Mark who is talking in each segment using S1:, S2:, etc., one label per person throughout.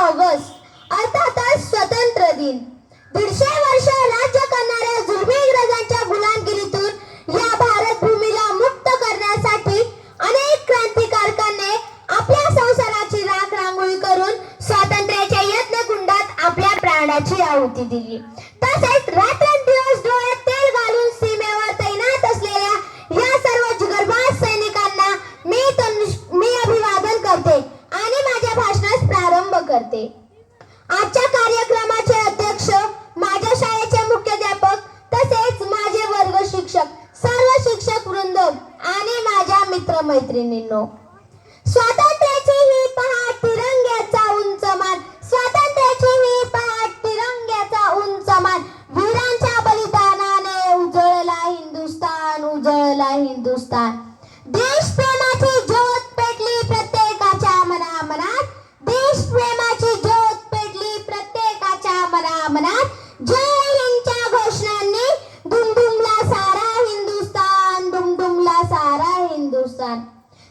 S1: August अर्थातच स्वतंत्र दिन. 150 वर्ष राज्य करणाऱ्या जुलमी इंग्रजांच्या गुलामगिरीतून या भारत भूमीला मुक्त करण्यासाठी अनेक क्रांतिकारकांनी आपल्या संसाराची राख रांगोळी करून स्वातंत्र्याच्या यज्ञकुंडात आपल्या प्राणाची आहुती दिली. तसेच रात्रंदिवस डोळ्यात तेल घालून सीमेवर तैनात असलेल्या या सर्व जिगरबाज सैनिकांना मी अभिवादन करते आणि माझ्या भाषणास प्रारंभ करते. आजच्या कार्यक्रमाचे अध्यक्ष, माझ्या शाळेचे मुख्याध्यापक तसेच माझे वर्ग शिक्षक, सर्व शिक्षक वृंद आणि माझ्या मित्रमैत्रिणींनो, स्वातंत्र्याची ही पहाट तिरंग्याचा उंच मान, स्वातंत्र्याची ही पहाट तिरंग्याचा उंच मान, वीरांच्या बलिदानाने उजळला हिंदुस्तान, उजळला हिंदुस्तान. देशप्रेमाची ज्योत पेटली प्रत्येकाच्या मनामनात, देशप्रेमाची ज्योत पेटली प्रत्येकाच्या मनामनात. जय हिंदच्या घोषणांनी दुमदुमला सारा हिंदुस्तान, दुमदुमला सारा हिंदुस्तान.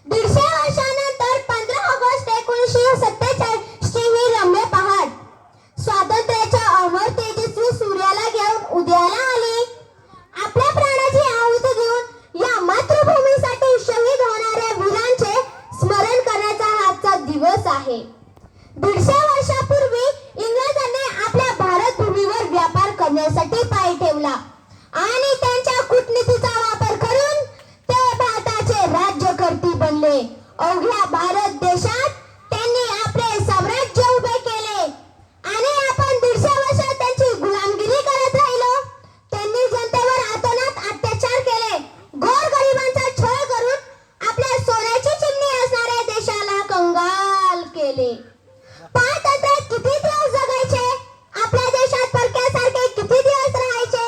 S1: 150 वर्षानंतर 15 ऑगस्ट 1947 ही रम्य पहाट स्वातंत्र्याच्या अमर तेजस्वी सूर्याला घेऊन उदयाला आली. आपल्या प्राणाची आहुती देऊन या मातृभूमीसाठी शहीद होणाऱ्या वीरांचे स्मरण करण्याचा आजचा दिवस आहे. 150 वर्षापूर्वी इंग्रजांनी आपल्या भारत भूमीवर व्यापार करण्यासाठी पाय ठेवला आणि त्यांच्या कूटनीतीचा वापर करून ते भारताचे राज्यकर्ती बनले. अवघ्या भारत देशात त्यांनी आपले साम्राज्य उभे केले आणि आपण 150 वर्ष त्यांची गुलामगिरी करत राहिलो. त्यांनी जनतेवर अतोनात अत्याचार केले, गोरगरिबांचा छळ करून आपल्या सोन्याची चिमणी असणाऱ्या देशाला कंगाल केले. पारतंत्र्यात किती दिवस जगायचे, आपल्या देशात परक्यासारखे किती दिवस राहायचे,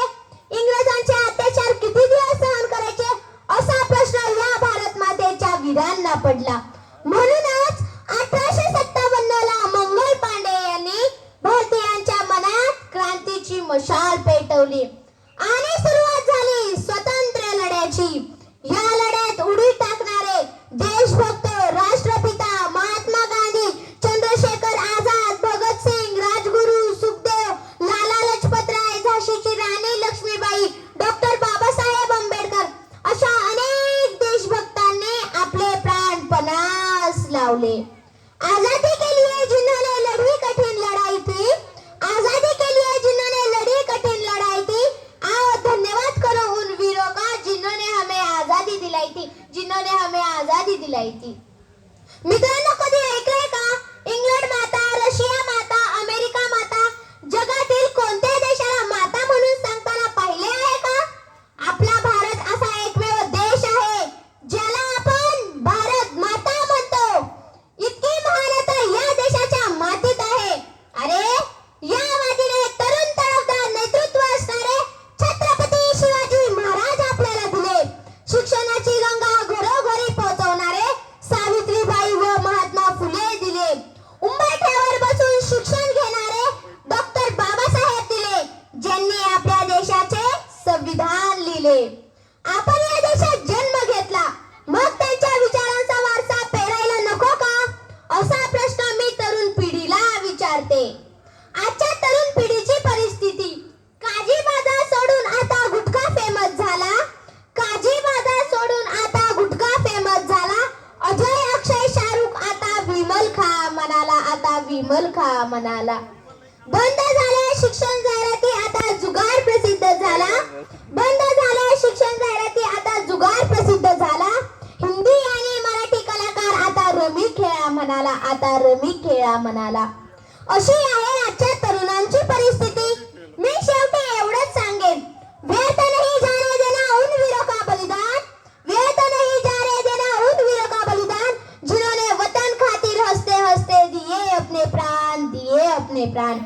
S1: इंग्रजांचे अत्याचार किती दिवस सहन करायचे, असा प्रश्न या भारत मातेच्या वीरांना पडला. म्हणूनच 1857 ला मंगल पांडे यांनी भारतीयांच्या मनात क्रांतीची मशाल पेटवली आणि सुरुवात झाली स्वतंत्र लढ्याची. या लढ्यात उडी टाकणारे देशभक्त राष्ट्रपिता महात्मा गांधी, चंद्रशेखर आझाद, भगतसिंग, राजगुरू, सुखदेव, लाला लजपतराय, झाशीची राणी लक्ष्मीबाई, डॉक्टर बाबासाहेब आंबेडकर अशा अनेक देशभक्तांनी आपले प्राण पणास लावले. आजादी के लिए जिन्होंने लड़ी कठिन लड़ाई थी, आजादी के लिए जिन्होंने लड़ी कठिन लड़ाई थी, आओ धन्यवाद करो उन वीरों का जिन्होंने हमें आजादी दिलाई थी, जिन्होंने हमें आजादी दिलाई थी. मित्रांनो, कधी ऐकलंय का इंग्लंड माता, रशिया माता, अमेरिका माता, जगातील कोणत्या देशाला माता म्हणून सांगताना पाहिले आहे का? आपला भारत असा एकमेव देश आहे ज्याला आपण भारत माता म्हणतो. इतकी महानता या देशाच्या मातीत आहे. अरे, या मातीने तरुण तडफदार नेतृत्व असणारे छत्रपती शिवाजी महाराज आपल्याला दिले. शिक्षणाची गंगा घरोघरी पोहोचवणारे सावित्रीबाई व महात्मा फुले दिले. उंबरठ्यावर बसून शिक्षण घेणारे डॉक्टर बाबासाहेब दिले, ज्यांनी आपल्या देशाचे संविधान लिहिले. आपण या देशात जन्म घेतला, मग त्यांच्या विचारांचा वारसा पेरायला नको का, असा प्रश्न मी तरुण पिढीला विचारते. आजच्या तरुण पिढीची परिस्थिती, काजी बाजार सोडून आता गुटखा फेमस झाला, काजी बाजार सोडून आता गुटखा फेमस झाला. अजय, अक्षय, शाहरुख आता विमल खा म्हणाला, आता विमल खा म्हणाला. बंद झाल्या शिक्षण जाहिराती, आता जुगार प्रसिद्ध झाला. बंद झाल्या शिक्षण जाहिराती, आता जुगार प्रसिद्ध झाला. हिंदी आणि मराठी कलाकार आता रमी खेळा म्हणाला, आता रमी खेळा म्हणाला. अशी आहे आजच्या तरुणांची परिस्थिती. मी शेवटी एवढंच सांगेन, व्यर्थ नहीं जाने देना उन वीरों का बलिदान, व्यर्थ नहीं जाने देना उन वीरों का बलिदान, जिन्होंने वतन खातिर हंसते हंसते दिए अपने प्राण, दिए अपने प्राण.